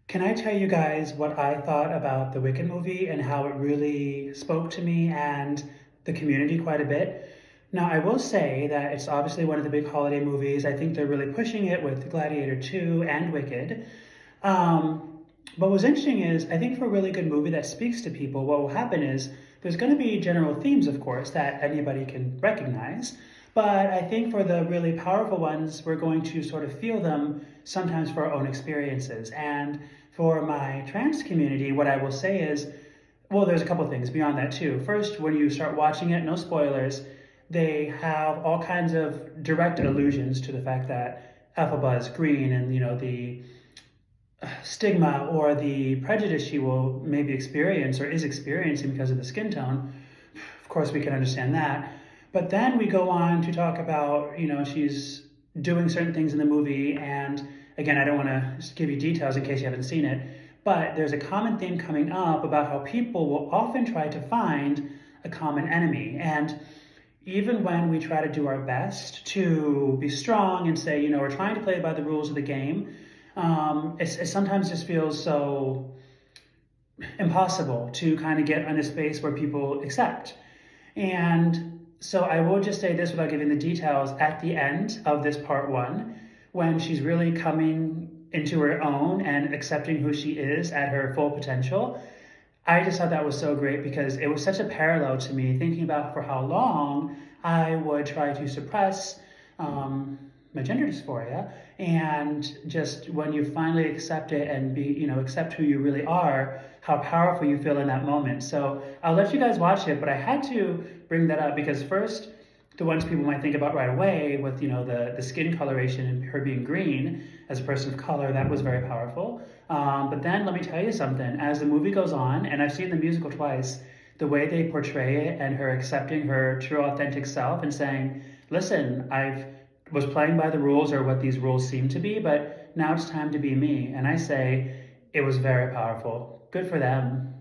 Can I tell you guys what I thought about the Wicked movie and how it really spoke to me and the community quite a bit? Now, I will say that it's obviously one of the big holiday movies. I think they're really pushing it with Gladiator 2 and Wicked. Um, but what's interesting is, I think for a really good movie that speaks to people, what will happen is there's going to be general themes, of course, that anybody can recognize. But I think for the really powerful ones, we're going to sort of feel them sometimes for our own experiences. And for my trans community, what I will say is, well, there's a couple things beyond that too. First, when you start watching it, no spoilers, they have all kinds of direct allusions to the fact that Elphaba is green and, the stigma or the prejudice she will maybe experience or is experiencing because of the skin tone. Of course, we can understand that. But then we go on to talk about, she's doing certain things in the movie. And again, I don't want to give you details in case you haven't seen it, but there's a common theme coming up about how people will often try to find a common enemy. And even when we try to do our best to be strong and say, we're trying to play by the rules of the game, it sometimes just feels so impossible to kind of get in a space where people accept. And so I will just say this without giving the details. At the end of this part one, when she's really coming into her own and accepting who she is at her full potential, I just thought that was so great because it was such a parallel to me, thinking about for how long I would try to suppress my gender dysphoria, and just when you finally accept it and accept who you really are, how powerful you feel in that moment. So I'll let you guys watch it, but I had to bring that up because first, the ones people might think about right away with the skin coloration and her being green as a person of color, that was very powerful. But then let me tell you something. As the movie goes on, and I've seen the musical twice, the way they portray it and her accepting her true authentic self and saying, listen, I was playing by the rules or what these rules seem to be, but now it's time to be me. And I say it was very powerful. Good for them.